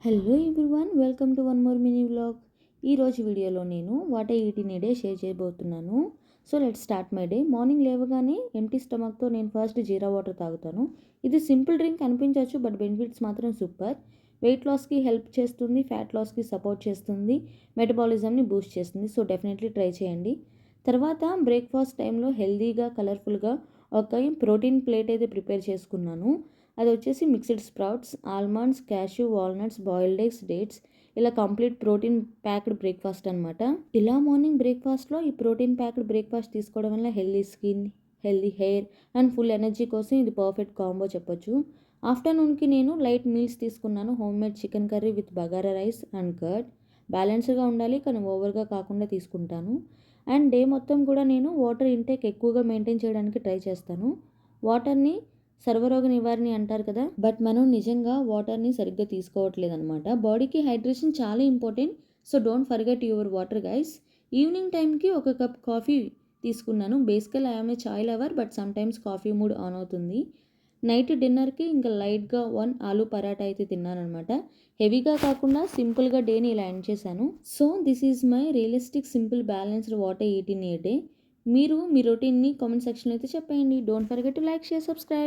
Hello everyone, welcome to one more mini vlog. ఈరోజు వీడియోలో నేను what I eat in a day share చేయబోతున్నాను. So let start my day. Morning లేవగానే empty స్టమక్తో నేను first jeera water తాగుతాను. ఇది సింపుల్ డ్రింక్ అనిపించవచ్చు, బట్ బెనిఫిట్స్ మాత్రం సూపర్. వెయిట్ లాస్కి హెల్ప్ చేస్తుంది, ఫ్యాట్ లాస్కి సపోర్ట్ చేస్తుంది, మెటబాలిజంని బూస్ట్ చేస్తుంది. సో డెఫినెట్లీ ట్రై చేయండి. తర్వాత బ్రేక్ఫాస్ట్ టైంలో హెల్దీగా కలర్ఫుల్గా ఒక ప్రోటీన్ ప్లేట్ అయితే ప్రిపేర్ చేసుకున్నాను. అది వచ్చేసి mixed sprouts, almonds, cashew, walnuts, boiled eggs, dates, ఇలా కంప్లీట్ ప్రోటీన్ ప్యాక్డ్ బ్రేక్ఫాస్ట్ అనమాట. ఇలా మార్నింగ్ బ్రేక్ఫాస్ట్లో ఈ ప్రోటీన్ ప్యాక్డ్ బ్రేక్ఫాస్ట్ తీసుకోవడం వల్ల healthy skin, healthy hair and full energy కోసం ఇది పర్ఫెక్ట్ కాంబో చెప్పొచ్చు. ఆఫ్టర్నూన్కి నేను లైట్ మీల్స్ తీసుకున్నాను. Home made chicken curry with bagara rice and curd. బ్యాలెన్స్డ్గా ఉండాలి కానీ ఓవర్గా కాకుండా తీసుకుంటాను. అండ్ డే మొత్తం కూడా నేను వాటర్ ఇంటేక్ ఎక్కువగా మెయింటైన్ చేయడానికి ట్రై చేస్తాను. వాటర్ని సర్వరోగ నివారణ అంటారు కదా, బట్ మనం నిజంగా వాటర్ని సరిగ్గా తీసుకోవట్లేదు అనమాట. బాడీకి హైడ్రేషన్ చాలా important. So don't forget your water guys. Evening టైంకి ఒక కప్ కాఫీ తీసుకున్నాను. బేసికల్ I'm a chai lover, but some times coffee mood on అవుతుంది. నైట్ డిన్నర్కి ఇంకా లైట్గా వన్ ఆలూ పరాటా అయితే తిన్నానమాట. హెవీగా కాకుండా సింపుల్గా డేని ఇలా ఎండ్ చేశాను. So this is my realistic simple balanced what I eat in a day. మీరు మీ రొటీన్ని కామెంట్ సెక్షన్లో అయితే చెప్పండి. Don't forget to like, share, subscribe.